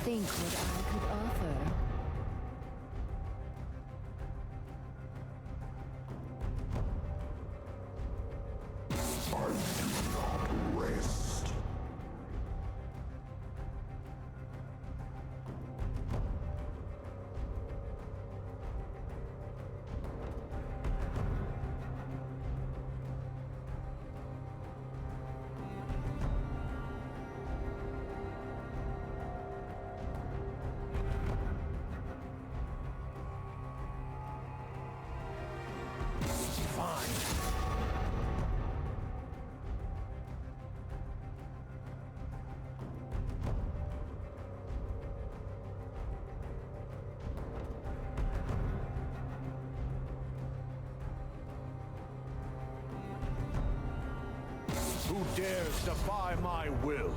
think what I could offer. Who dares defy my will?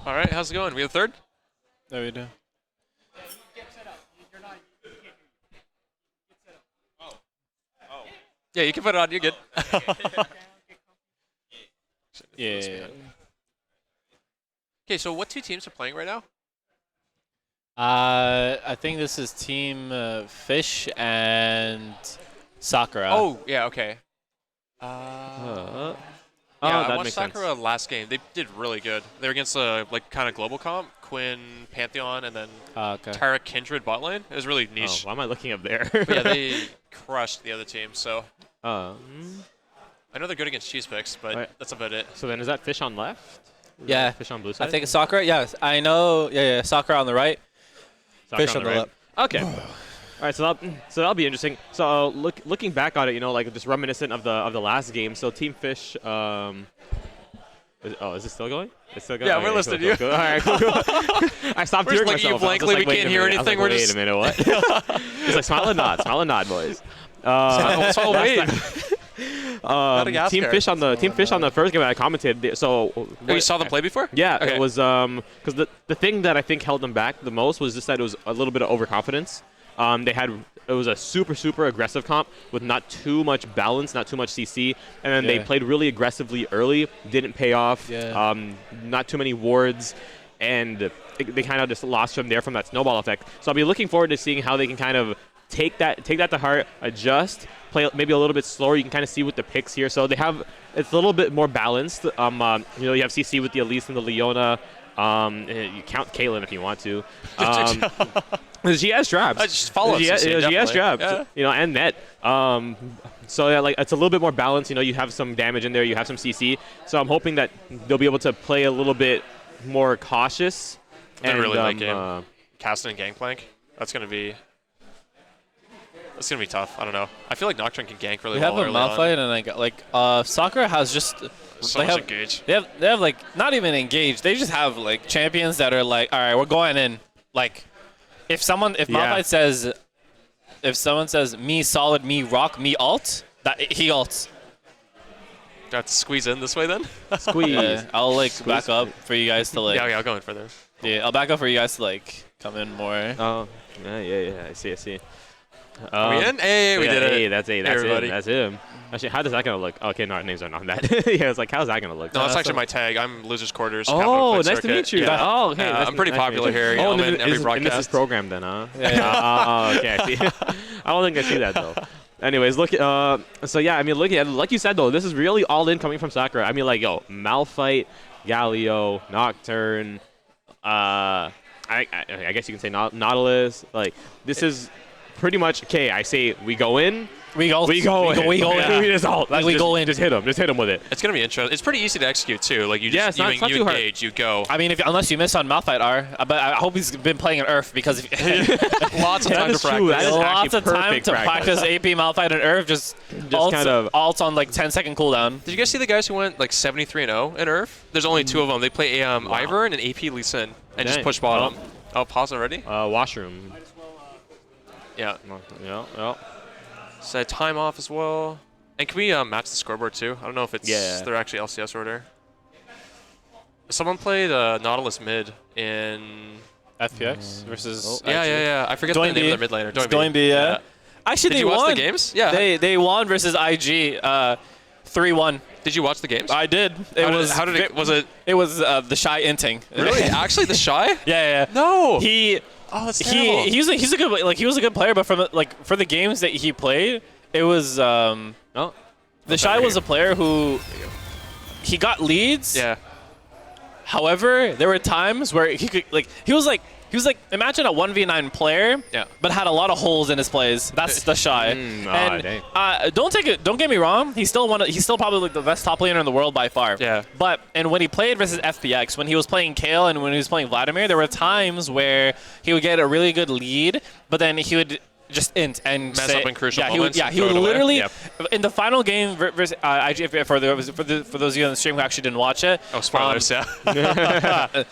All right, how's it going? We have third? There we do. Yeah, you can put it on. You're good. Yeah. Okay, so what two teams are playing right now? I think this is Team Fish and Sakura. Oh, yeah, okay. Oh, Yeah, I that watched makes sense. Sakura last game. They did really good. They're against like kind of global comp, Quinn, Pantheon, and then Okay. Tara Kindred bot lane. It was really Oh, niche. why am I looking up there? But yeah, they crushed the other team. So Uh, I know they're good against cheese picks, but Right. that's about it. so then is that Fish on left? Is Yeah. that Fish on blue side? I think it's Sakura. Yeah, I know. Yeah, Sakura on the right. Sakura Fish on the right. left. Okay. All right, so that'll be interesting. So looking back on it, you know, like just reminiscent of the last game. So Team Fish. Is it still going? It's still going. Yeah, Okay, we're listening cool, to you. All right, cool. I stopped We're just hearing looking at you myself. I was just blankly. like, We wait can't a hear minute. I was anything. like, We're wait just- a minute. What? It's like smile and nod, boys. So wait. Team Fish on the first game that I commented. So Oh, you saw them play before? Yeah, Okay. it was because the thing that I think held them back the most was just that it was a little bit of overconfidence. It was a super aggressive comp with not too much balance, not too much CC, and then they played really aggressively early. Didn't pay off. Yeah. Not too many wards, and they kind of just lost from there from that snowball effect. So I'll be looking forward to seeing how they can kind of take that to heart, adjust, play maybe a little bit slower. You can kind of see with the picks here. So it's a little bit more balanced. You have CC with the Elise and the Leona. You count Caitlyn if you want to. She has traps. Just follow She has CC, traps. definitely. And net. So yeah, like it's a little bit more balanced. You know, you have some damage in there, you have some CC. So I'm hoping that they'll be able to play a little bit more cautious. I really like game. Casting and Gangplank. That's gonna be tough. I don't know. I feel like Nocturne can gank really We well have a early on. Malphite, and Sakura has just So they much have engage. they have like not even engaged. They just have like champions that are like, all right, we're going in. Like, if Malphite says, if someone says me solid, me rock, me alt, that he alts. Got to squeeze in this way then. Squeeze. Yeah, I'll like back up for you guys to like. Yeah, I'll go in further. Yeah, I'll back up for you guys to like come in more. Oh, yeah. I see. Are we in? Hey, we did it. Hey, that's everybody. him. That's him. Actually, how does that gonna look? Okay, no, our names aren't on that. Yeah, it's like, how's that gonna look? No, that's actually my tag. I'm Losers Quarters. Oh, Capital Quit nice to Circuit. meet you. Yeah. Oh, okay. I'm pretty popular here. Oh, I'm in every and broadcast. this is programmed then, huh? Yeah. Okay, I see. I don't think I see that though. Anyways, look. So yeah, I mean, look at like you said though, this is really all in coming from Sakura. I mean, like yo, Malphite, Galio, Nocturne. I guess you can say Nautilus. Like this is pretty much okay. I say we go in. We go in. We go in. We just all, Like we go in. Just hit him. Just hit him with it. It's gonna be interesting. It's pretty easy to execute too. Like you Yeah, just it's not you too hard. engage, you go. I mean, unless you miss on Malphite R, but I hope he's been playing in Earth because Lots of That time is to true. practice. That is lots actually of time perfect to practice AP Malphite and Earth. Just kind of- alt on like 10-second cooldown. Did you guys see the guys who went like 73-0 in Earth? There's only two of them. They play Ivern and AP Lee Sin and just Dang. push bottom. Oh, pause already? Washroom. Yeah. Yeah. Said time off as well. And can we match the scoreboard too? I don't know if it's they're actually LCS order. Someone played Nautilus mid in. FPX versus. Yeah. I forget the name of their mid laner. It's Doinby, yeah. Actually, Did they you watch won. the games? Yeah. They won versus IG 3-1. Did you watch the games? I did. How did it? Was it It was the shy inting. really actually the shy? Yeah. No. Oh, that's terrible. He's a good he was a good player, but for the games that he played, it was the Shy was a player who he got leads. Yeah. However, there were times where he was like imagine a 1v9 player, but had a lot of holes in his plays. That's the Shy. And don't get me wrong, he's still probably like the best top laner in the world by far. Yeah. But when he played versus FPX, when he was playing Kale and when he was playing Vladimir, there were times where he would get a really good lead, but then he would just int and mess say, up in crucial he moments. would literally in the final game versus IG, for those of you on the stream who actually didn't watch it. Oh, spoilers!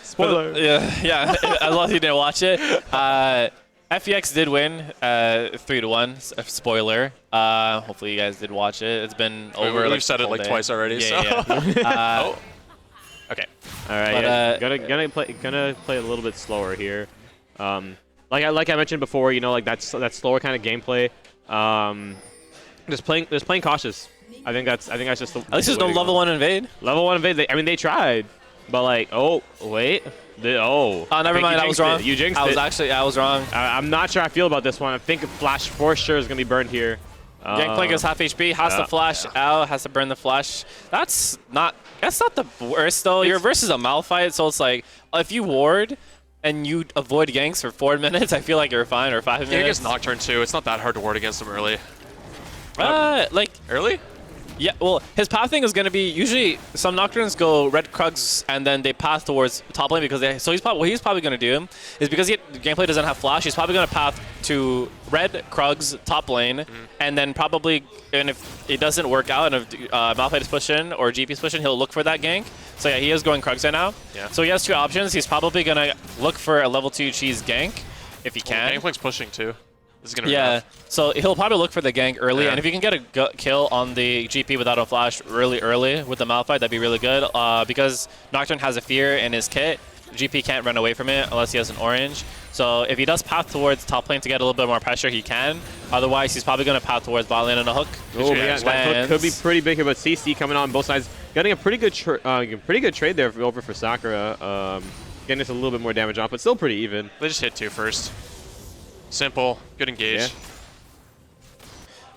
Spoiler. Yeah. Unless you didn't watch it. FEX did win 3-1. Spoiler. Hopefully you guys did watch it. It's been over. We've said it like twice already. Yeah. Okay. All right. Gonna play a little bit slower here. Like I mentioned before, you know, like that slower kind of gameplay. Just playing cautious. I think that's just the. At least there's no level 1 invade. Level 1 invade. They tried, but like, oh wait, never mind. I was wrong. You jinxed it. I was wrong. I'm not sure I feel about this one. I think Flash for sure is gonna be burned here. Gangplank is half HP. Has to flash out. Has to burn the flash. That's not the worst though. You're versus a Malphite, so it's like if you ward and you avoid ganks for 4 minutes, I feel like you're fine, or 5 minutes. Yeah, against Nocturne too. It's not that hard to ward against him early. Early? Yeah, well, his pathing is going to be usually some Nocturnes go red Krugs and then they path towards top lane because what he's probably going to do is because gameplay doesn't have flash, he's probably going to path to red Krugs top lane and then probably, and if it doesn't work out and if Malphite is pushing or GP is pushing, he'll look for that gank. So yeah, he is going Krugs right now. Yeah. So he has two options. He's probably going to look for a level 2 cheese gank if he can. Gangplank's pushing too. This is gonna be rough. So he'll probably look for the gank early, and if you can get a kill on the GP without a flash really early with the Malphite, that'd be really good. Because Nocturne has a fear in his kit, GP can't run away from it unless he has an orange. So if he does path towards top lane to get a little bit more pressure, he can. Otherwise, he's probably going to path towards bot lane and a hook. Oh, yeah, that hook could be pretty big here, but CC coming on both sides, getting a pretty good trade there over for Sakura. Getting us a little bit more damage off, but still pretty even. They just hit 2 first. Simple, good engage.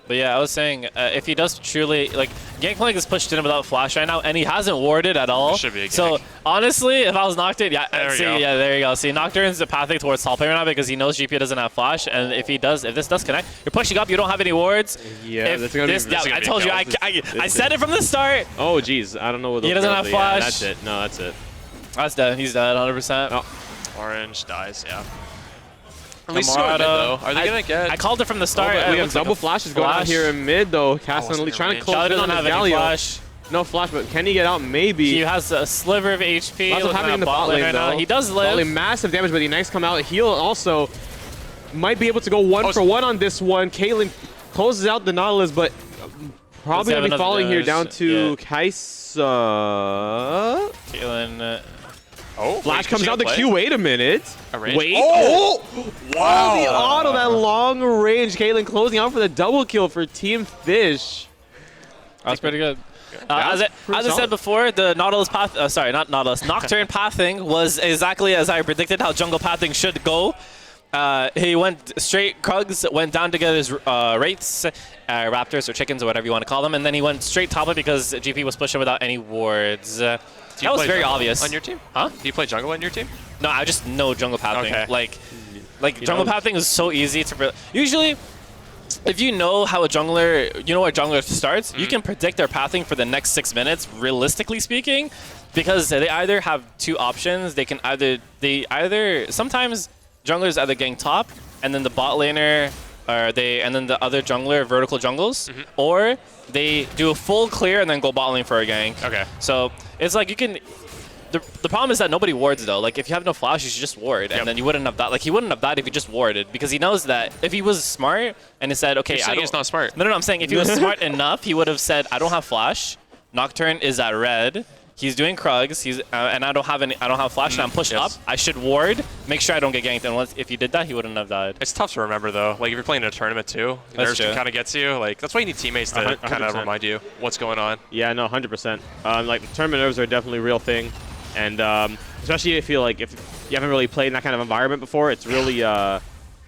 But yeah, I was saying, if he does truly, like, Gangplank is pushed in without flash right now, and he hasn't warded at all. It should be a so, gank. honestly, if I was Nocturne, yeah, There we see, go. yeah, there you go. See, Nocturne's pathing towards top lane right now because he knows GP doesn't have flash, and if this does connect, you're pushing up, you don't have any wards. Yeah, If that's gonna this, be. yeah, gonna I be told you, a I said it from the start. Oh, geez, I don't know what. He doesn't have flash. Yeah, that's it. No, that's it. That's dead. He's dead, 100%. Oh. Orange dies, yeah. At Camarada. least go mid, though. Are they going to get... I called it from the Oh, start. but we It have looks like double a flashes going on flash. here in mid, though. wasn't Castellan in trying to range. close Jolly in doesn't on have his any Galio. flash. No flash, but can he get out? Maybe. He has a sliver of HP. Lots of looking happening at in the bot lane, right though. now. He does Probably live. massive damage, but the Knights come out. Heal also might be able to go one for one on this one. Caitlyn closes out the Nautilus, but probably have going to be another falling here damage. down to Kaisa. Caitlyn. Oh, Flash wait, comes she out the gonna Q. play? Wait a minute. A range? Wait. Oh! Wow. The auto, that long range. Caitlyn closing out for the double kill for Team Fish. That's pretty good. That's As pretty I said solid. before, the Nautilus path, sorry, not Nautilus, Nocturne pathing was exactly as I predicted how jungle pathing should go. He went straight, Krugs went down to get his wraiths, raptors or chickens or whatever you want to call them, and then he went straight top it because GP was pushing without any wards. Do you That was play very jungle obvious. On your team? Huh? Do you play jungle on your team? No, I just know jungle pathing. Okay. Like You jungle know- pathing is so easy to. Usually, if you know how a jungler, you know where a jungler starts, you can predict their pathing for the next 6 minutes, realistically speaking, because they either have two options. They can either sometimes junglers either gang top, and then the bot laner, and then the other jungler vertical jungles, or they do a full clear and then go bot lane for a gank. Okay. So it's like you can. The problem is that nobody wards though. Like if you have no flash, you should just ward, and then you wouldn't have died. Like he wouldn't have died if he just warded because he knows that if he was smart and he said, okay, You're I saying don't. he's not smart. No, I'm saying if he was smart enough, he would have said, I don't have flash. Nocturne is at red. He's doing Krugs. And I don't have flash. And I'm pushed up. I should ward. Make sure I don't get ganked. And if he did that, he wouldn't have died. It's tough to remember, though. Like, if you're playing in a tournament, too, nerves true. can kind of get to you. Like, that's why you need teammates to 100%. kind of remind you what's going on. Yeah, no, 100%. Like tournament nerves are definitely a real thing, and especially if you haven't really played in that kind of environment before, it's really the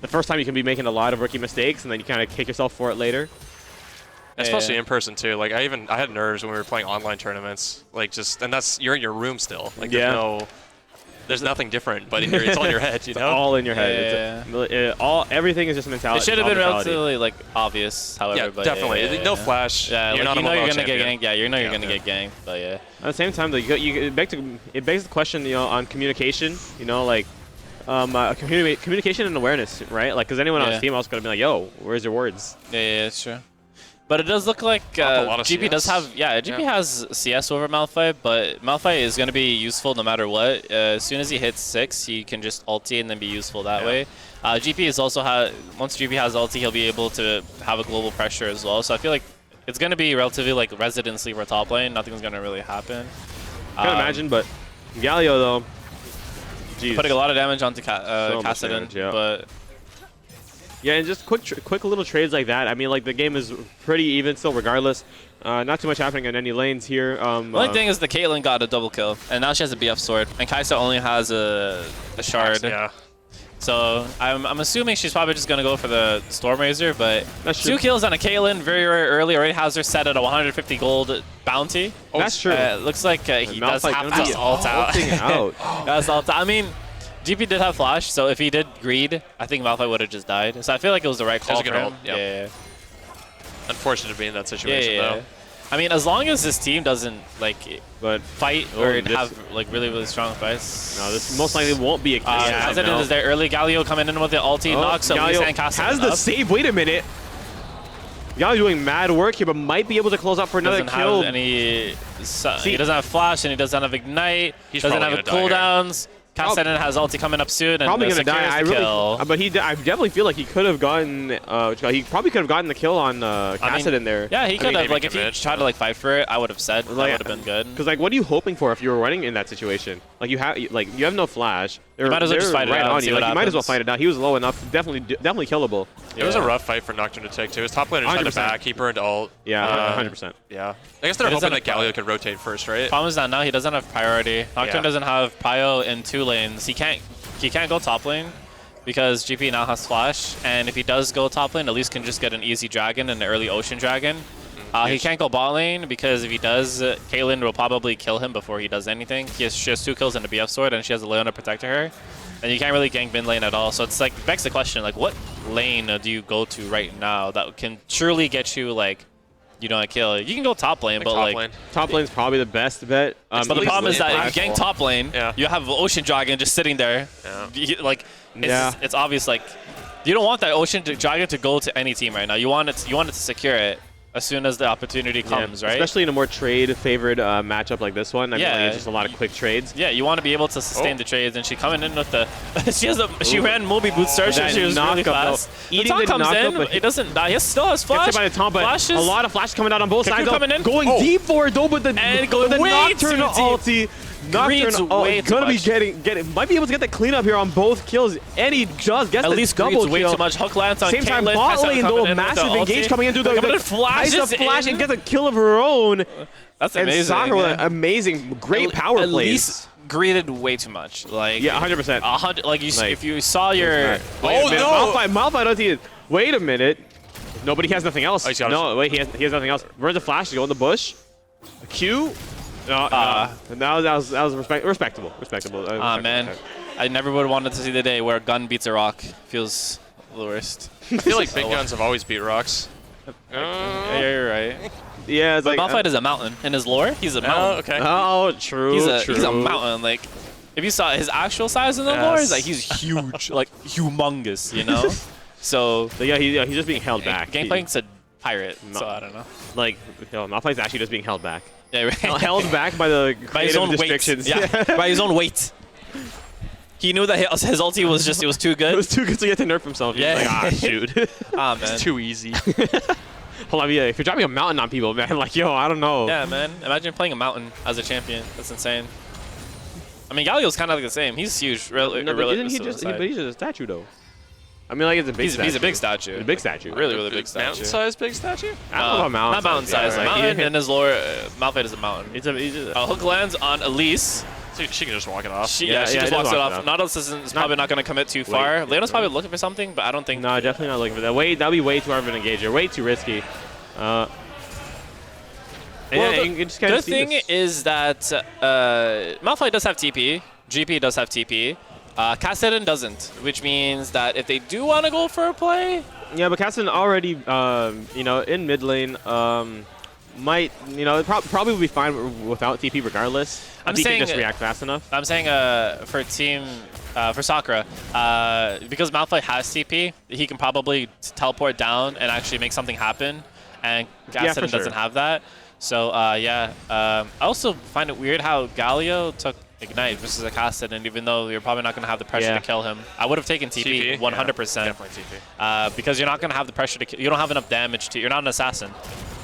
first time you can be making a lot of rookie mistakes, and then you kind of kick yourself for it later. Especially Yeah. in person, too. Like, I had nerves when we were playing online tournaments. Like, and you're in your room still. Like, there's nothing different, but it's all in your head, you It's know? all in your head. Everything is just mentality. It should have all been mentality. relatively like obvious, however. Yeah, but definitely. Yeah, No flash. Yeah, You're like, not you a know you're mobile gonna get champion. ganked. Yeah, you know you're Yeah. gonna get ganked. But yeah. At the same time, though, it begs the question, on communication. Like, communication and awareness, right? Like, because anyone on his team also gonna be like, "Yo, where's your words?" Yeah, it's true. But it does look like a lot of GP does CS. have, GP has CS over Malphite, but Malphite is going to be useful no matter what. As soon as he hits 6, he can just ulti and then be useful that way. GP is also, once GP has ulti, he'll be able to have a global pressure as well. So I feel like it's going to be relatively like resident sleeper top lane. Nothing's going to really happen. Can't imagine, but Galio, though, geez. Putting a lot of damage onto much Kassadin, damage, yeah. but Yeah, and just quick little trades like that. I mean, like, the game is pretty even still regardless. Not too much happening in any lanes here. the only thing is the Caitlyn got a double kill, and now she has a BF sword, and Kaisa only has a shard. Yeah. So I'm assuming she's probably just going to go for the Storm Razor, but That's 2 true. kills on a Caitlyn very, very early. Already has her set at a 150 gold bounty. That's true. Looks like he does Malphite have gonna to be ult out. ulting out. That's ult out. I mean, GP did have flash, so if he did greed, I think Malphite would have just died. So I feel like it was the right call a good for him. ult, yep. Yeah. Unfortunate to be in that situation, though. I mean, as long as his team doesn't like But fight Oh, or this- have like really, really strong fights. no, this most likely won't be a case. Kassadin is there early. Galio coming in with the ulti knock, so Galio Lee Kassadin has the up. save. Wait a minute. Galio doing mad work here, but might be able to close out for another Doesn't kill. have any. He doesn't have flash and he doesn't have ignite. He's doesn't probably have gonna die cooldowns. Kassadin has ulti coming up soon and Probably gonna secures die. the kill. But I definitely feel like he could have gotten. He probably could have gotten the kill on Kassadin there. Yeah, he could have. maybe Like if he commit. tried to like fight for it, I would have said that Like, would have been good. Because like, what are you hoping for if you were running in that situation? Like you have no flash. They're, might as well just they're fight it right out and on see you. what Like, you might as well happens. fight it out. He was low enough. Definitely killable. It was a rough fight for Nocturne to take, too. His top laner tried to 100%. back. He burned ult. Yeah, 100%. Yeah. I guess they're He doesn't hoping that have Galio could rotate first, right? Problem is that now he doesn't have priority. Nocturne Yeah. doesn't have prio in 2 lanes. He can't go top lane. because GP now has flash, and if he does go top lane, at least can just get an easy dragon and an early ocean dragon. He can't go bot lane because if he does, Caitlyn will probably kill him before he does anything. She has 2 kills and a BF sword, and she has a Leona protecting her. And you can't really gank mid lane at all. So it's like, begs the question, like, what lane do you go to right now that can surely get you, like, you know, a kill? You can go top lane, but like... Top lane's probably the best bet. But the problem is that if you gank top lane, you have Ocean Dragon just sitting there. Like, it's obvious, like, you don't want that Ocean Dragon to go to any team right now. You want it to secure it as soon as the opportunity comes, right? Especially in a more trade-favored matchup like this one. I mean, like, it's just a lot of quick trades. Yeah, you want to be able to sustain the trades, and she coming in with the... she ran Moby Boots Search, and she was really fast. The taunt comes in, it doesn't die. He still has flash. By the taunt, but a lot of flash coming out on both sides. Coming in. Going deep for it, though, but the Nocturne ulti... Nocturne gonna be getting might be able to get the cleanup here on both kills, and he just gets at the least double kill. Way too much. Hook lands on same time, Caitlyn, bot lane though, massive engage coming into the flash and gets a kill of her own. That's amazing. And Sakura, amazing, great power plays. At least greeted way too much. Like 100%. 100. Like if you saw your Malphite ulti. Wait a minute. Nobody has nothing else. No, wait, he has nothing else. Where's the flash to go in the bush? A Q. No, that was respectable. Man, I never would have wanted to see the day where a gun beats a rock. Feels the worst. I feel like big guns have always beat rocks. Yeah, you're right. Yeah, it's but like Malphite is a mountain. In his lore, he's a mountain. Oh, okay. Oh, true. He's a mountain. Like, if you saw his actual size in the lore, it's like he's huge, like humongous. You know. So yeah, he's just being held back. Gameplay's a pirate, so I don't know. Like, Malphite's actually just being held back. Yeah, right. Held back by the his own restrictions. Weight. Yeah, by his own weight. He knew that his ulti was it was too good. It was too good, so he had to nerf himself. Yeah. He's like, shoot. Man. It's too easy. Hold on, if you're dropping a mountain on people, man, like, yo, I don't know. Yeah, man. Imagine playing a mountain as a champion. That's insane. I mean, Galio's kind of like the same. He's huge. Isn't he just? But he's just a statue, though. I mean, like, it's a big statue. He's a big statue. He's a big statue. Really big statue. Mountain-sized big statue? I don't know about mountain. Not mountain-sized. Yeah, right. Mountain in his lore, Malphite is a mountain. Hook lands on Elise. So she can just walk it off. She just walks it off. Nautilus is probably not going to commit too far. Leona's probably looking for something, but I don't think... No, definitely not looking for that. That'd be way too hard of an engager. Way too risky. Well, the good thing is that Malphite does have TP. GP does have TP. Kassadin doesn't, which means that if they do want to go for a play... Yeah, but Kassadin already, in mid lane, might, probably will be fine without TP regardless. I'm TP saying can just react fast enough. I'm saying for Sakura, because Malphite has TP, he can probably teleport down and actually make something happen, and Kassadin doesn't have that. So, I also find it weird how Galio took Ignite versus a Kassadin, even though you're probably not going to have the pressure to kill him. I would have taken TP 100%. Yeah, definitely TP. Because you're not going to have the pressure to kill. You don't have enough damage to... You're not an assassin.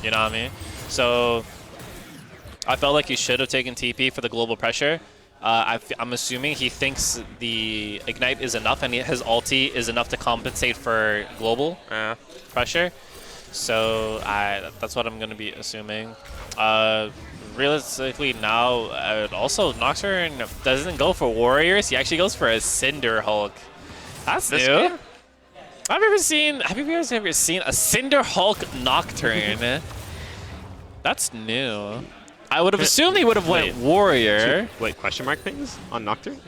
You know what I mean? So I felt like he should have taken TP for the global pressure. I'm assuming he thinks the Ignite is enough and his ulti is enough to compensate for global pressure. So that's what I'm going to be assuming. Realistically now, also Nocturne doesn't go for warriors. He actually goes for a Cinder Hulk. That's new. Have you guys ever seen a Cinder Hulk Nocturne? That's new. I would have assumed he would have went warrior. Wait, question mark things on Nocturne?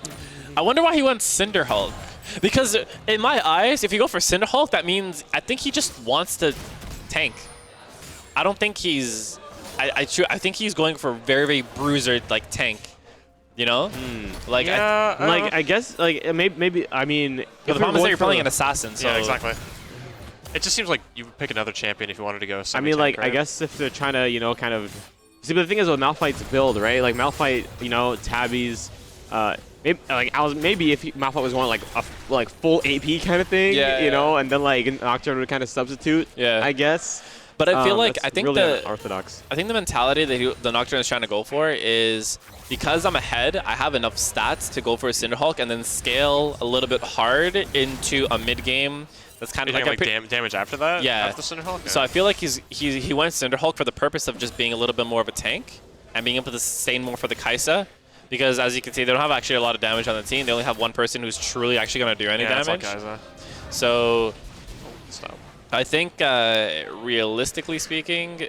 I wonder why he went Cinder Hulk. Because in my eyes, if you go for Cinder Hulk, that means I think he just wants to tank. I don't think he's... I think he's going for very, very bruiser, like, tank. You know? Like, I guess, like, maybe I mean... The problem is that you're playing an assassin, so... Yeah, exactly. It just seems like you would pick another champion if you wanted to go I mean, like, right? I guess if they're trying to, kind of... See, but the thing is with Malphite's build, right? Like, Malphite, Tabby's... maybe if Malphite was wanting like full AP kind of thing, and then like Nocturne would kind of substitute, I guess. But I feel like I think really unorthodox. I think the mentality that the Nocturne is trying to go for is because I'm ahead, I have enough stats to go for a Cinderhulk and then scale a little bit hard into a mid game. That's kind of like damage after that. Yeah. After Cinderhulk? Yeah. So I feel like he went Cinderhulk for the purpose of just being a little bit more of a tank and being able to sustain more for the Kaisa. because as you can see, they don't have actually a lot of damage on the team. They only have one person who's truly actually going to do any damage. It's all guys, So stop. I think realistically speaking,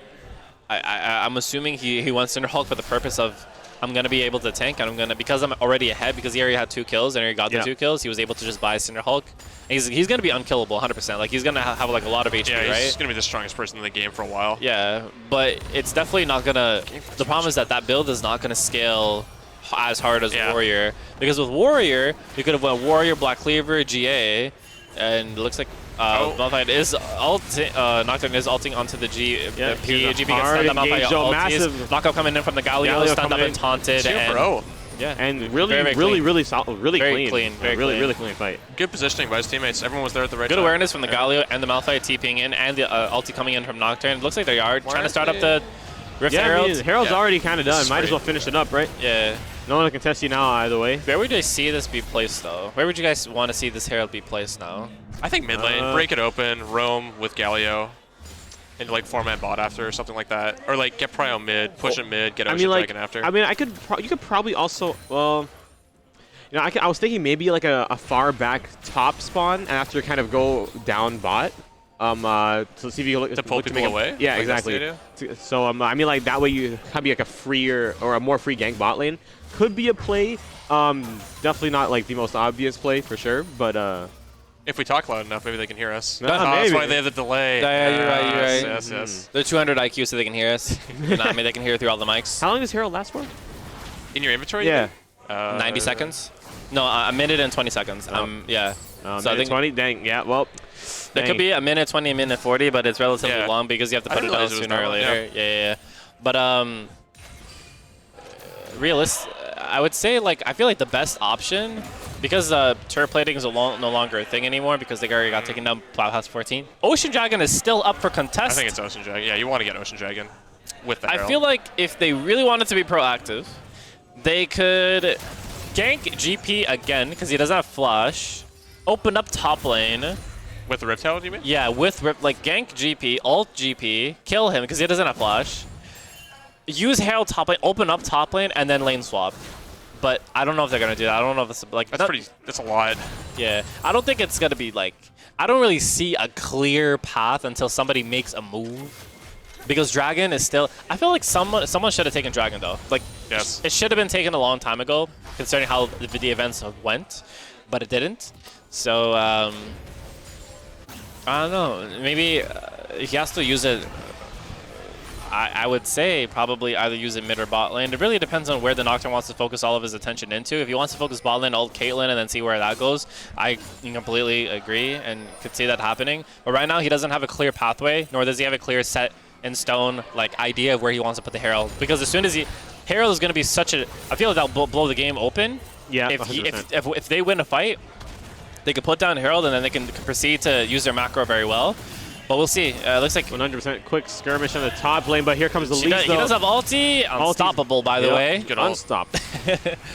I'm assuming he wants Cinder Hulk for the purpose of I'm going to be able to tank, and I'm going to, because I'm already ahead, because he already had 2 kills and already got the 2 kills, he was able to just buy Cinder Hulk. And he's going to be unkillable 100%. Like, he's going to have like a lot of HP, yeah, right? he's going to be the strongest person in the game for a while. Yeah, but it's definitely not going to... The problem is that build is not going to scale as hard as Warrior. Because with Warrior, you could have went Warrior, Black Cleaver, GA, and it looks like Malphite is Nocturne is ulting onto the G. Yeah, The P. GP gets hard stunned. Malphite engage, though, ulties. massive Knockup coming in from the Galio, stunned up and taunted. Bro. Yeah, And really, very really solid, really Very clean. very really, clean. really clean fight. Good positioning by his teammates. Everyone was there at the right good time. awareness from the Galio and the Malphite TPing in, and the ulti coming in from Nocturne. It looks like they are trying to start up the Rift Herald. I mean, Herald's already kind of done. is Might as great. well finish it up, right? Yeah. No one can contest you now either way. Where would you see this be placed, though? Where would you guys want to see this Herald be placed now? I think mid lane, break it open, roam with Galio, into like 4-man bot after or something like that. Or like get Prio mid, push it mid, get Ocean Dragon after. I mean, you could probably also, well, you know, I was thinking maybe like a far back top spawn and after kind of go down bot. To see if you look To pull look people make away? Yeah, Like that's the exactly. idea? So I mean, like that way you have be like a freer or a more free gank bot lane. Could be a play. Definitely not like the most obvious play for sure, but If we talk loud enough, maybe they can hear us. Yeah, That's maybe. why they have the delay. Yeah, you're right, you're Yes, right. Yes, yes. They're 200 IQ so they can hear us. Not me, they can hear through all the mics. how long does Herald last for? In your inventory? Yeah. 90 seconds? No, a minute and 20 seconds. Yeah. So I think 20. Dang. Yeah. Well. there could be a minute 20, a minute 40, but it's relatively Yeah. long because you have to I put it didn't down realize it was sooner or that long, later. Yeah. But I would say like I feel like the best option, because turret plating is no longer a thing anymore because they already got taken down by House 14. Ocean Dragon is still up for I contest. think it's Ocean Dragon. Yeah, you want to get Ocean Dragon with the I Herald. feel like if they really wanted to be proactive, they could gank GP again because he doesn't have flash. Open up top lane. With the Rift Herald, you mean? Yeah, with like gank GP, ult GP, kill him because he doesn't have flash. Use Herald top lane, open up top lane, and then lane swap. But I don't know if they're gonna do that. I don't know if it's like That's a lot. Yeah, I don't think it's gonna be like. I don't really see a clear path until somebody makes a move. Because Dragon is still. I feel like someone should have taken Dragon though. Like, Yes. it should have been taken a long time ago, considering how the events went, but it didn't. So I don't know. Maybe he has to use it. I would say probably either use it mid or bot lane. It really depends on where the Nocturne wants to focus all of his attention into. If he wants to focus bot lane, ult Caitlyn, and then see where that goes, I completely agree and could see that happening. But right now, he doesn't have a clear pathway, nor does he have a clear set in stone like idea of where he wants to put the Herald. Because as soon as Herald is going to be such a, I feel like that'll blow the game open. Yeah. If they win a fight, they can put down Herald and then they can proceed to use their macro very well. But we'll see. Looks like 100% quick skirmish on the top lane, but here comes the he lead. does have ulti. Unstoppable, by the way. Good ult. Unstopped.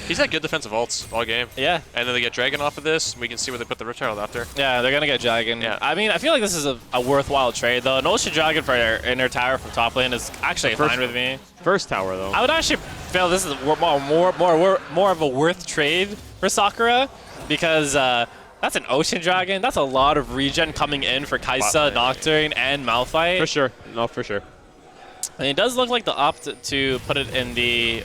He's had good defensive ults all game. Yeah. And then they get Dragon off of this. We can see where they put the Rift Herald after. Yeah, they're going to get Dragon. Yeah. I mean, I feel like this is a worthwhile trade, though. An Ocean Dragon for inner tower from top lane is actually fine with me. First tower though. I would actually feel this is more of a worth trade for Sakura because that's an Ocean Dragon. That's a lot of regen coming in for Kaisa, Nocturne, and Malphite. For sure. No, for sure. And it does look like the opt to put it in the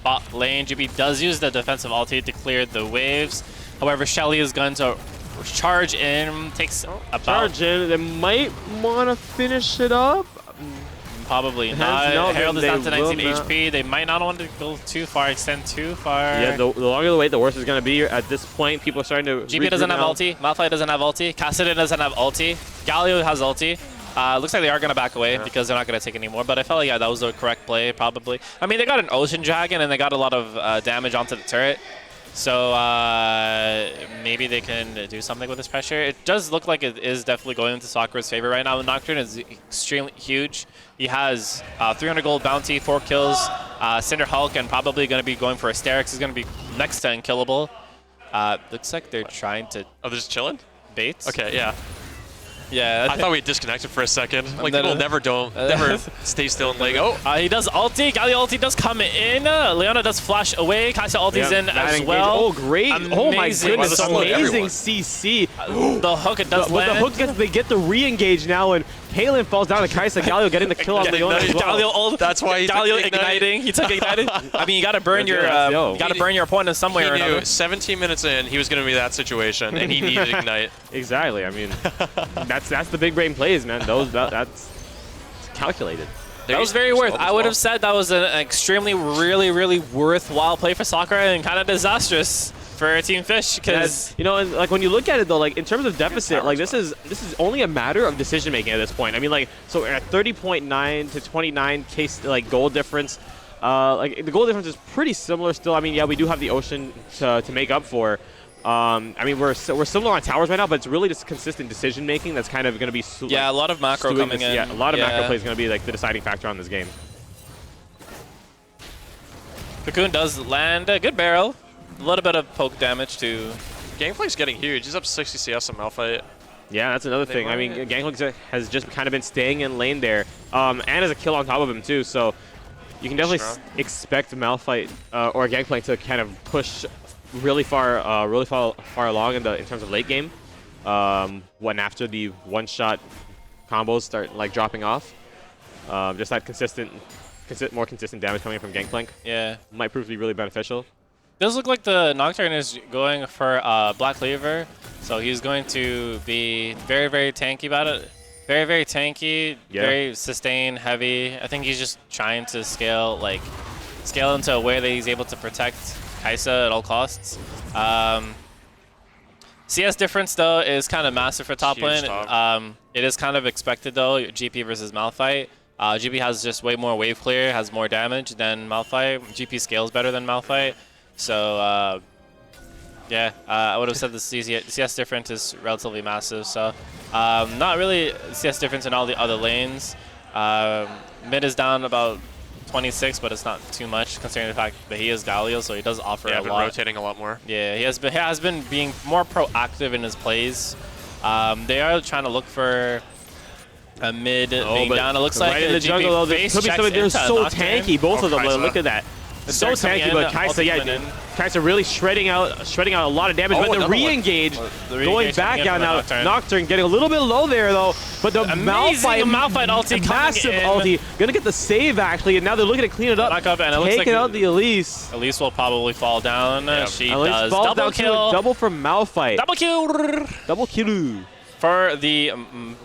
bot lane. GP does use the defensive ulti to clear the waves. However, Shelly is going to charge in. Takes about... Charge in. They might want to finish it up. Probably not. No, Herald is they down to 19 will not. HP. They might not want to go too far, extend too far. Yeah, the longer the wait, the worse it's going to be. At this point, people are starting to GP doesn't have now. ulti. Malphite doesn't have ulti. Kassadin doesn't have ulti. Galio has ulti. Looks like they are going to back away because they're not going to take any more. But I felt like, yeah, that was the correct play, probably. I mean, they got an Ocean Dragon, and they got a lot of damage onto the turret. So maybe they can do something with this pressure. It does look like it is definitely going into Sakura's favor right now. Nocturne is extremely huge. He has 300 gold bounty, 4 kills. Cinder Hulk, and probably going to be going for a Sterix. He's going to be next to unkillable. Looks like they're trying to Oh, they're just chilling? bait. Okay, yeah. Yeah. I thought we disconnected for a second. Like, No, people no. never stay still and like, oh. He does ulti. Galio ulti does come in. Leona does flash away. Kai'Sa ulti's in as well. Oh, great. Oh, my Amazing. goodness. Wow, this is Amazing everyone. CC. The hook, it does With the land. hook, they get the re-engage now, and Palin falls down to Kai'Sa. Galio getting the kill on Leona as well. Galio ult. That's why he took Galio the ignite. igniting. He took ignited. I mean, you gotta burn your Yo. you gotta burn your opponent some way He or knew another. 17 minutes in, he was going to be that situation, and he needed Ignite. Exactly. I mean, that's the big brain plays, man. That's calculated. That was very worth. I would have said that was an extremely, really worthwhile play for Sakura and kind of disastrous for Team Fish because You know, and like when you look at it though, like in terms of deficit, like this is only a matter of decision making at this point. I mean, like so at 30.9 to 29 case like goal difference, like the goal difference is pretty similar still. I mean, yeah, we do have the ocean to make up for. I mean, we're similar on towers right now, but it's really just consistent decision making that's kind of going to be yeah, a lot of macro coming in. Yeah, a lot of macro plays going to be like the deciding factor on this game. Cocoon does land a good barrel. A little bit of poke damage to. Gangplank's getting huge. He's up 60 CS on Malphite. Yeah, that's another thing. I mean, Gangplank has just kind of been staying in lane there, and has a kill on top of him too. So you can definitely expect Malphite or Gangplank to kind of push really far along in terms of late game. When after the one-shot combos start like dropping off, just that more consistent damage coming from Gangplank. Yeah. Might prove to be really beneficial. Does look like the Nocturne is going for Black Cleaver, so he's going to be very tanky about it. Very tanky, very sustain heavy. I think he's just trying to scale into a way that he's able to protect Kai'Sa at all costs. CS difference though is kind of massive for top lane. It is kind of expected though. GP versus Malphite. GP has just way more wave clear, has more damage than Malphite. GP scales better than Malphite. So, yeah, I would have said the CS difference is relatively massive. So, not really CS difference in all the other lanes. Mid is down about 26, but it's not too much considering the fact that he is Galio, so he does offer a lot. Rotating a lot more. Yeah, he has been being more proactive in his plays. They are trying to look for a mid being down. It looks like in the jungle, though, there could be somebody. They're so tanky, both of them. Look at that. So tanky, but Kai'Sa really shredding out a lot of damage. But the re-engage going back down now. Nocturne getting a little bit low there though. But the Malphite ulti, massive ulti, gonna get the save actually, and now they're looking to clean it up. Back up, and it looks taking like out the Elise. Elise will probably fall down. Yep. She Elise does. falls Double down to kill. a double from Malphite. Double kill. Double kill. For the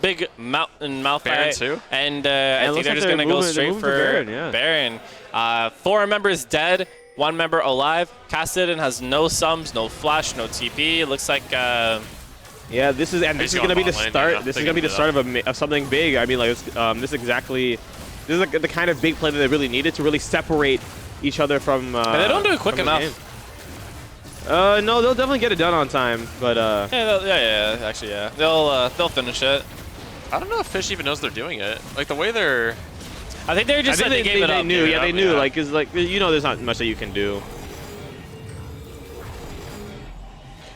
big mountain Malphite. Baron too? And I think they're just going to go straight for Baron. 4 members dead, 1 member alive. Cassidon has no sums, no flash, no TP. It looks like... yeah, this is going to be the start. Yeah. This is going to be the start of something big. I mean, like this is like the kind of big play that they really needed to really separate each other from. And they don't do it quick enough. No, they'll definitely get it done on time, but actually, yeah, they'll finish it. I don't know if Fish even knows they're doing it. Like the way they're. I think they just they gave it up. They knew, they knew. Like, cause like you know, there's not much that you can do.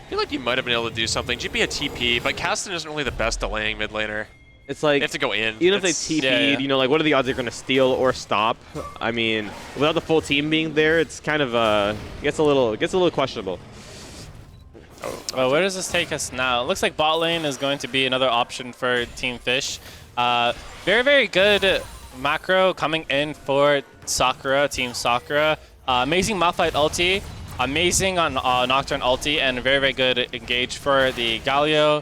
I feel like you might have been able to do something. GP had TP, but Caston isn't really the best delaying mid laner. It's like they have to go in. Even if they TP'd, you know, like what are the odds they're going to steal or stop? I mean, without the full team being there, it's kind of gets a little questionable. Well, where does this take us now? It looks like bot lane is going to be another option for Team Fish. Very good macro coming in for Sakura, Team Sakura. Amazing Malphite ulti, amazing on Nocturne ulti, and very good engage for the Galio.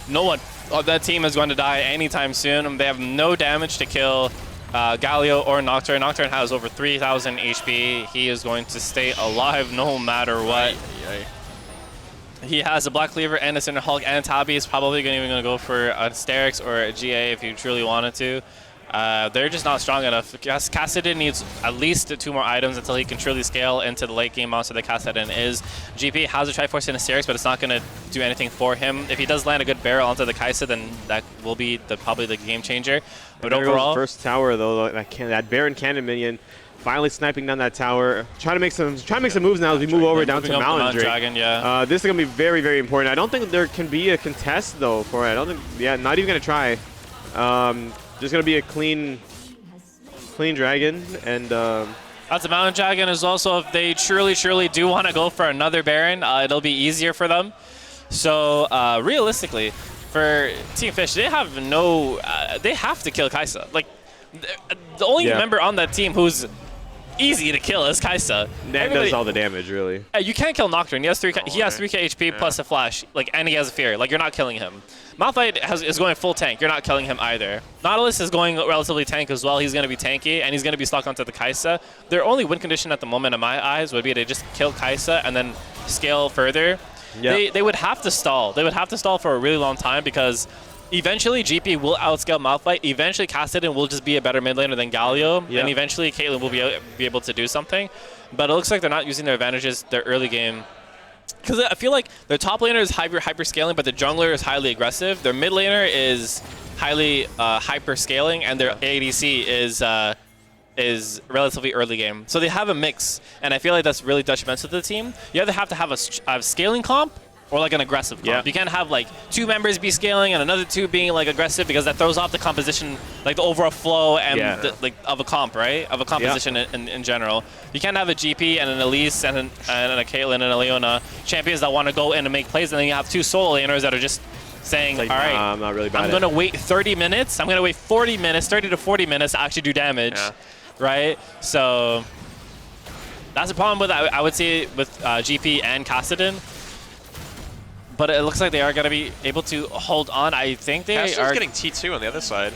No one of that team is going to die anytime soon. They have no damage to kill Galio or Nocturne. Nocturne has over 3,000 HP. He is going to stay alive no matter what. He has a Black Cleaver and a Cinder Hulk, and Tabi is probably even going to go for a Sterix or a GA if he truly wanted to. They're just not strong enough. Cassidon needs at least 2 more items until he can truly scale into the late game monster that Cassidon is. GP has a Triforce and a Sterix, but it's not going to do anything for him. If he does land a good barrel onto the Kai'Sa, then that will be probably the game changer. But overall, first tower though, that Baron Cannon minion. finally sniping down that tower. Trying to make some moves now as we move over down to Moving up the Mountain Drake. Dragon, yeah. This is gonna be very, very important. I don't think there can be a contest though for it. I don't think. Yeah, not even gonna try. Just gonna be a clean dragon and. That's a Mountain Dragon is also, if they truly do want to go for another Baron, it'll be easier for them. So realistically, for Team Fish, they have they have to kill Kai'Sa. Like, the only member on that team who's easy to kill is Kai'Sa. That does all the damage, really. You can't kill Nocturne. He has 3K HP plus a flash, and he has a fear. Like, you're not killing him. Malphite is going full tank. You're not killing him either. Nautilus is going relatively tank as well. He's going to be tanky, and he's going to be stuck onto the Kai'Sa. Their only win condition at the moment, in my eyes, would be to just kill Kai'Sa and then scale further. Yep. They would have to stall. They would have to stall for a really long time because eventually GP will outscale Malphite. Eventually Kassadin will just be a better mid laner than Galio, and eventually Caitlyn will be able to do something. But it looks like they're not using their advantages their early game. Because I feel like their top laner is hyper scaling, but the jungler is highly aggressive. Their mid laner is highly hyper scaling, and their ADC is relatively early game. So they have a mix, and I feel like that's really detrimental to the team. You either have to have a scaling comp or like an aggressive comp. Yeah. You can't have like 2 members be scaling and another 2 being like aggressive, because that throws off the composition, like the overall flow and of a comp, right? Of a composition in general. You can't have a GP and an Elise and a Caitlyn and a Leona, champions that want to go in and make plays, and then you have 2 solo laners that are just saying, like, all right, I'm not really bad I'm going to wait 30 minutes. I'm going to wait 40 minutes, 30 to 40 minutes to actually do damage, right? So that's the problem with, I would say, with GP and Kassadin. But it looks like they are going to be able to hold on. I think they are getting T2 on the other side.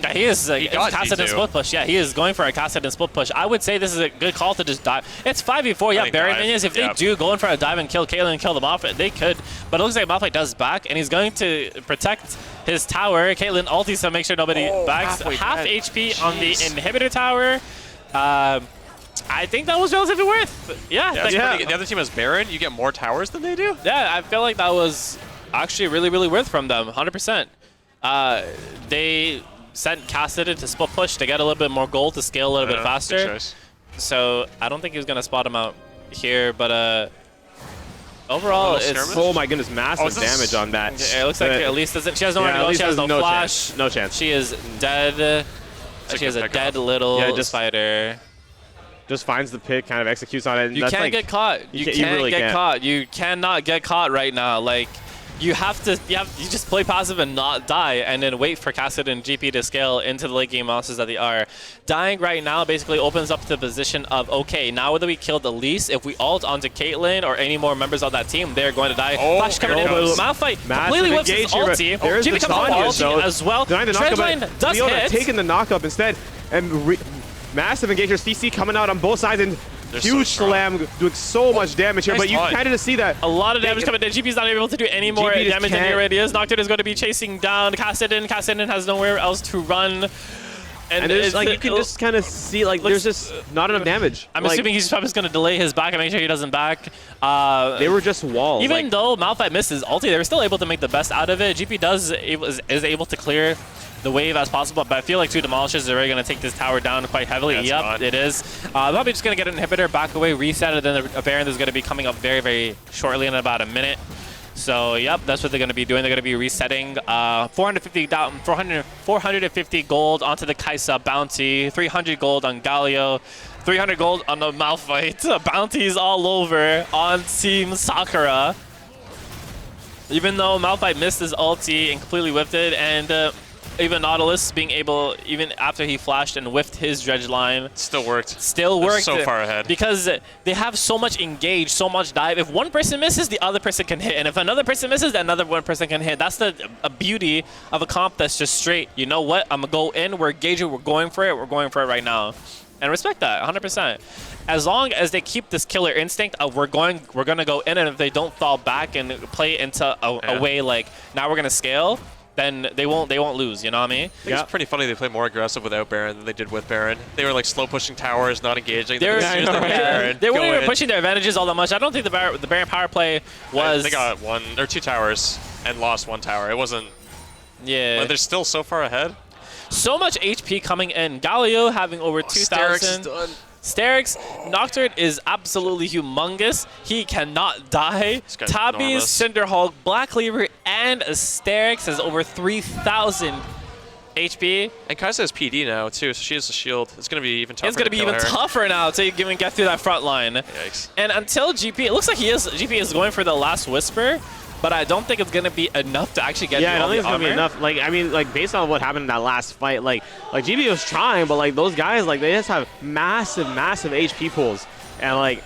Yeah, he is. He got Kassadin split push. Yeah, he is going for a Kassadin split push. I would say this is a good call to just dive. It's 5v4. Yeah, Baron minions. If they do go in for a dive and kill Caitlyn and kill them off, they could. But it looks like Malphite does back, and he's going to protect his tower. Caitlyn ultis to make sure nobody backs. Half HP on the inhibitor tower. I think that was relatively worth. Yeah. The other team has Baron. You get more towers than they do. Yeah, I feel like that was actually really worth from them. 100%. They sent Kassadin to split push to get a little bit more gold to scale a little bit faster. So I don't think he was going to spot him out here, but overall, it's... Oh my goodness, massive damage on that. It looks like Elise doesn't... She has nowhere to go. She has no flash. No chance. She is dead. She is a dead little spider. Just finds the pit, kind of executes on it. And you can't get caught. You can't get caught. You cannot get caught right now. Like, you just play passive and not die, and then wait for Kassadin and GP to scale into the late game monsters that they are. Dying right now basically opens up the position of, okay, now that we killed Elise, if we ult onto Caitlyn or any more members of that team, they're going to die. Flash coming in. Malphite completely whips his ulti. GP comes off ulti as well. Trendline does hit. Taking the knockup instead, and massive engagers. CC coming out on both sides, and huge slam doing so much damage here, but you kind of just see that. A lot of damage coming in. GP's not able to do any more damage than he already is. Nocturne is going to be chasing down Kassadin. Kassadin has nowhere else to run. And there's, like, you can just kind of see, like, there's just not enough damage. I'm assuming he's probably just going to delay his back and make sure he doesn't back. They were just walls. Even though Malphite missed his ulti, they were still able to make the best out of it. GP is able to clear the wave as possible, but I feel like 2 demolishes are really going to take this tower down quite heavily. Yep, it is. Probably just going to get an inhibitor, back away, reset it, and then a Baron is going to be coming up very shortly in about a minute. So, yep, that's what they're going to be doing. They're going to be resetting 450 gold onto the Kai'Sa bounty, 300 gold on Galio, 300 gold on the Malphite. Bounties all over on Team Sakura. Even though Malphite missed his ulti and completely whiffed it, and even Nautilus being able, even after he flashed and whiffed his dredge line, still worked. So far ahead. Because they have so much engage, so much dive. If one person misses, the other person can hit. And if another person misses, another one person can hit. That's the beauty of a comp that's just straight. You know what? I'm going to go in. We're engaging. We're going for it. We're going for it right now. And respect that, 100%. As long as they keep this killer instinct of we're going to go in, and if they don't fall back and play into a way like, now we're going to scale, then they won't lose, you know what I mean? I think it's pretty funny they play more aggressive without Baron than they did with Baron. They were like slow pushing towers, not engaging. They weren't even pushing their advantages all that much. I don't think the Baron power play was... They got 1 or 2 towers and lost 1 tower. It wasn't... Yeah. But they're still so far ahead. So much HP coming in. Galio having over 2,000. Sterix, Nocturne is absolutely humongous. He cannot die. guy's Tabby's, enormous. Cinderhulk, Black Cleaver, and Sterix has over 3,000 HP. And Kai'Sa has PD now too, so she has a shield. It's gonna be even tougher. It's going to be kill even her. tougher now to even get through that front line. Yikes. And until GP, it looks like GP is going for the last Whisper, but I don't think it's going to be enough to actually get Yeah, I through don't all think it's the gonna be armor. enough. Like, I mean, like based on what happened in that last fight, like GB was trying, but like those guys, like they just have massive HP pools, and like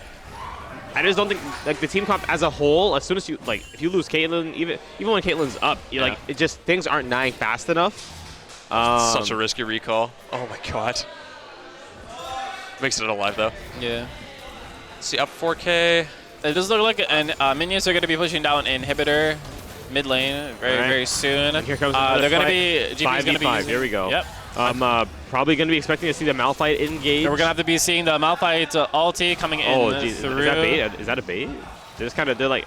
I just don't think like the team comp as a whole. As soon as you like, if you lose Caitlyn, even when Caitlyn's up, you like it just things aren't dying fast enough. Such a risky recall. Oh my god. Makes it alive though. Yeah. Let's see, up 4K. It does look like minions are going to be pushing down Inhibitor mid lane very soon. And here comes they're going to be GP's going to be 5v5. using, Here we go. Yep. Probably going to be expecting to see the Malphite engage. And we're going to have to be seeing the Malphite ulti coming in geez. through. Is that bait? Is that a bait? They're like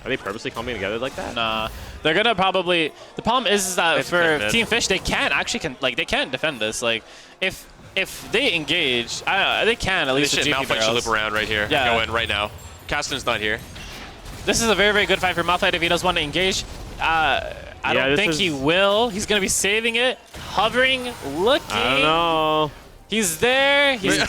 are they purposely coming together like that? Nah. They're going to probably the problem is that It's for defended. Team Fish they can't actually they can't defend this. Like if they engage, they can at least with GP Malphite should barrels. loop around right here. Yeah. Go in right now. Caston's not here. This is a very good fight for Malphite if he does want to engage. I don't think he will. He's going to be saving it. Hovering, looking. I don't know. He's there. He's,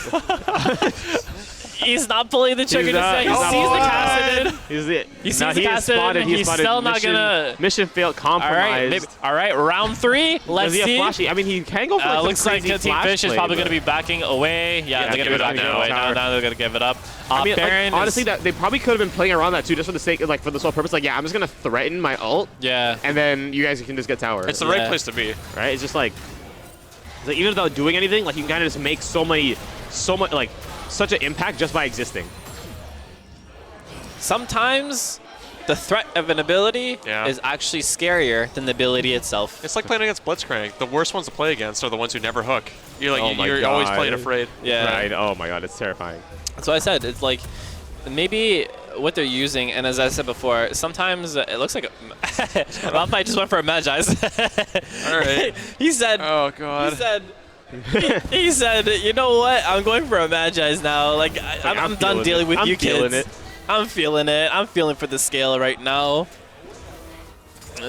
he's not pulling the trigger to say. He he's not sees the pulling. Cassidon. He sees the Cassidon. He's still not mission, gonna. Mission failed. All right, Compromised. all right. Round 3. Let's Does he have see. flashy? I mean, he can go for like Looks some like crazy Team flash Fish is play, probably but- going to be backing away. Yeah, they're going to be give it up backing now. away. Now they're going to give it up. I mean, Baron like, honestly, is, that they probably could have been playing around that too, just for the sake, like for the sole purpose. Like, yeah, I'm just gonna threaten my ult, yeah. and then you guys can just get tower. It's the Yeah. right place to be. right. It's just like even without doing anything, like you can kind of just make so much, like such an impact just by existing. Sometimes the threat of an ability Yeah. is actually scarier than the ability itself. It's like playing against Blitzcrank. The worst ones to play against are the ones who never hook. You're like Oh my you're always God. playing afraid. Yeah. Right. Oh my God, it's terrifying. That's what I said. It's like maybe what they're using, and as I said before, sometimes it looks like Malphite just went for a Magi's. All right. He said. Oh god. He said. he said, you know what? I'm going for a Magi's now. Like I'm done feeling dealing it. with I'm you feeling kids. it. I'm feeling it. I'm feeling for the scale right now.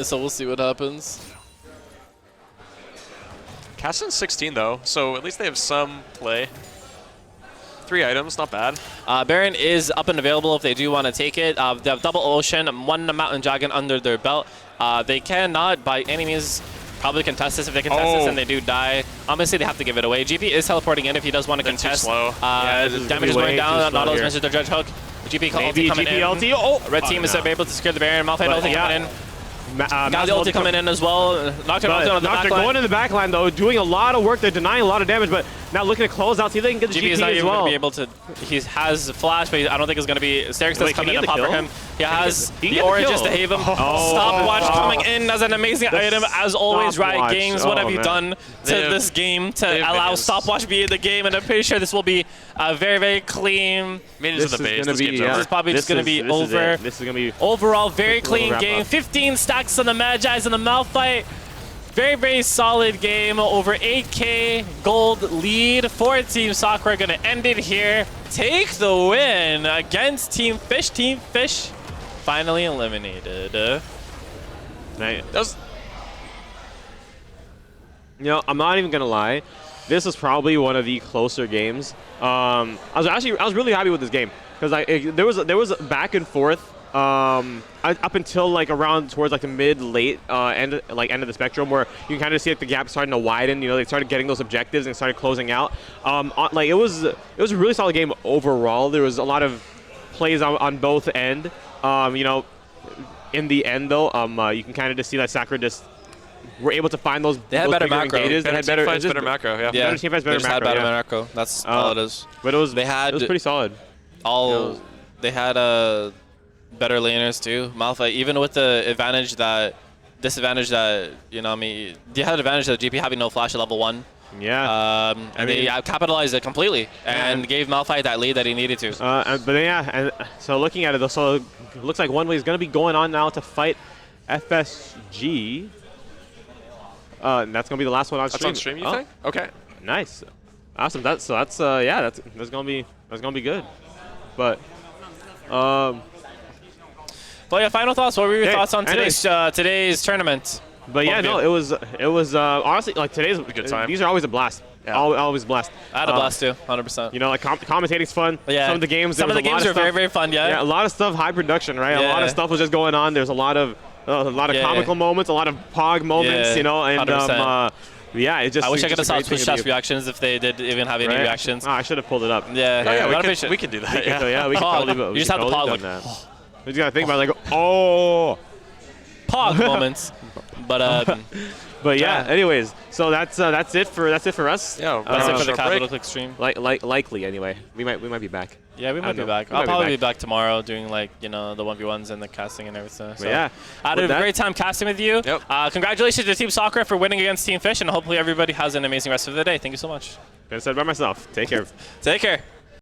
So we'll see what happens. Caston's 16 though, so at least they have some play. 3 items, not bad. Baron is up and available if they do want to take it. They have double ocean, 1 mountain dragon under their belt. They cannot by any means probably contest this. If they contest this and they do die, obviously they have to give it away. GP is teleporting in if he does want to They're too contest. slow. Yeah, this is gonna Damage be is going way down. too slow Nautilus here. misses the Dredge Hook. GP Maybe ulti coming in. GP ulti. Oh, Red team is no. able to secure the Baron. Malphite But, ulti yeah. coming in. Got the Maz ulti coming in as well. Nocturne ulti on the Nocturne backline. going in the backline though, doing a lot of work. They're denying a lot of damage, but now looking to close out. See if they can get the GP is GP not as even going well. to be able to. He has flash, but I don't think it's going to be. Sterix does Wait, come can in he and get the pop for kill? him. He has he the get the orange kill? just to have him. Oh. Stopwatch Oh. coming in as an amazing item. As always, Riot Stopwatch. Games, what Oh, have you man. done to They have- this game to they have allow minions. Stopwatch be in the game? And I'm pretty sure this will be a very, very clean. Minions of the base. This game's This over. is probably just going to be this is over. it. This is gonna be. Overall, very Quick little clean wrap game. up. 15 stacks on the Magi's and the Malphite. Very, very solid game. Over 8K gold lead for Team Sakura. Going to end it here. Take the win against Team Fish. Team Fish finally eliminated. Nice. That was, You know, I'm not even gonna lie. This is probably one of the closer games. I was really happy with this game because there was back and forth up until like around towards like the mid-late end of the spectrum where you can kind of see like the gap starting to widen. You know, they started getting those objectives and started closing out. Like it was a really solid game overall. There was a lot of plays on both end. You know, in the end though, you can kind of just see that Sakura just were able to find those. They had those better bigger macro. engages. They had better, fights, better macro, yeah. Better team fights, better they just had macro, better yeah. macro. That's all it is. But it was They had- it was pretty solid. They had better laners too. Malphite, even with the disadvantage that, you know what I mean, they had advantage of GP having no flash at level 1. Yeah. And they capitalized it completely and gave Malphite that lead that he needed to. But then, yeah, and so looking at it, though, so it looks like one way is going to be going on now to fight FSG. And that's going to be the last one on that's stream. on stream, you Oh, think? Okay. Nice. Awesome. That's gonna be good. But Well, yeah. Final thoughts. What were your thoughts on anyways. today's tournament? But yeah, no, it was honestly like today's a good time. These are always a blast. Yeah. Always a blast. I had a blast too, 100%. You know, like commentating's fun. Yeah. Some of the games. Some of the games are very, very fun. Yeah. Yeah, a lot of stuff, high production, right? A lot of Yeah. stuff was just going on. There's a lot of Yeah. comical moments, a lot of pog moments, Yeah, you know, and 100%. yeah, it just. I wish I it's could have just a saw great thing Twitch to chat be- reactions if they did even have any right? reactions. Oh, I should have pulled it up. Yeah. Oh, yeah, a lot of we patience. can do that. Yeah, Yeah. we can Pog. totally. You We just can have to totally pog, done like, that. We just gotta think about it, like, oh. Pog moments. But But yeah, Yeah. anyways, so that's it for us. Yeah, that's it for the short Capital break. Click stream. Likely anyway. We might be back. Yeah, we might be know. back. We I'll might be probably back. be back tomorrow doing the 1v1s and the casting and everything. So yeah, I had with a that- great time casting with you. Yep. Congratulations to Team Sakura for winning against Team Fish, and hopefully everybody has an amazing rest of the day. Thank you so much. I said by myself. Take care. Take care.